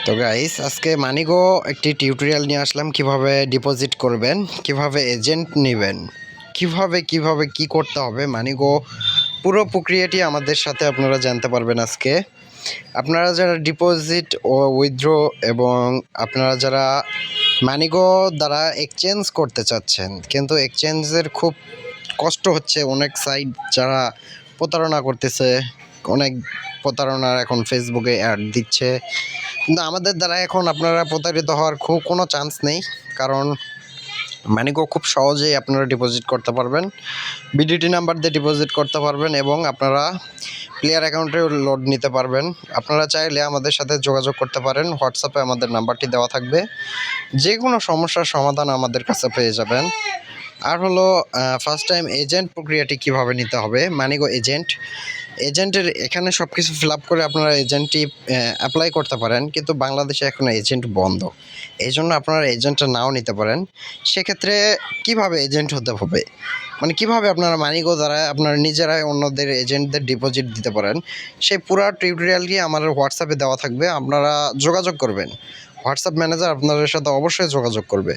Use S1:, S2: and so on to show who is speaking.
S1: তো গাইস আজকে মানিগো একটি টিউটোরিয়াল নিয়ে আসলাম কিভাবে ডিপোজিট করবেন, কিভাবে এজেন্ট নেবেন, কিভাবে কি করতে হবে। মানিগো পুরো প্রক্রিয়াটি আমাদের সাথে আপনারা জানতে পারবেন আজকে। আপনারা যারা ডিপোজিট ও উইথড্র এবং আপনারা যারা মানিগো দ্বারা এক্সচেঞ্জ করতে চাচ্ছেন কিন্তু এক্সচেঞ্জের খুব কষ্ট হচ্ছে, অনেক সাইট যারা প্রতারণা করতেছে, অনেক প্রতারণার এখন ফেসবুকে অ্যাড দিচ্ছে, কিন্তু আমাদের দ্বারা এখন আপনারা প্রতারিত হওয়ার খুব কোনো চান্স নেই। কারণ মানিগো খুব সহজেই আপনারা ডিপোজিট করতে পারবেন, বিডিটি নাম্বার দিয়ে ডিপোজিট করতে পারবেন এবং আপনারা প্লেয়ার অ্যাকাউন্টে লোড নিতে পারবেন। আপনারা চাইলে আমাদের সাথে যোগাযোগ করতে পারেন, হোয়াটসঅ্যাপে আমাদের নাম্বারটি দেওয়া থাকবে। যে কোনো সমস্যার সমাধান আমাদের কাছে পেয়ে যাবেন। আর হলো ফার্স্ট টাইম এজেন্ট প্রক্রিয়াটি কিভাবে নিতে হবে। মানিগো এজেন্টের এখানে সব কিছু ফিল আপ করে আপনারা এজেন্টটি অ্যাপ্লাই করতে পারেন, কিন্তু বাংলাদেশে এখন এজেন্ট বন্ধ, এই জন্য আপনারা এজেন্টটা নাও নিতে পারেন। সেক্ষেত্রে কিভাবে এজেন্ট হতে হবে, মানে কিভাবে আপনারা মানিগো দ্বারা আপনারা নিজেরাই অন্যদের এজেন্টদের ডিপোজিট দিতে পারেন, সেই পুরো টিউটোরিয়ালটি আমার হোয়াটসঅ্যাপে দেওয়া থাকবে। আপনারা যোগাযোগ করবেন, হোয়াটসঅ্যাপ ম্যানেজার আপনাদের সাথে অবশ্যই যোগাযোগ করবে।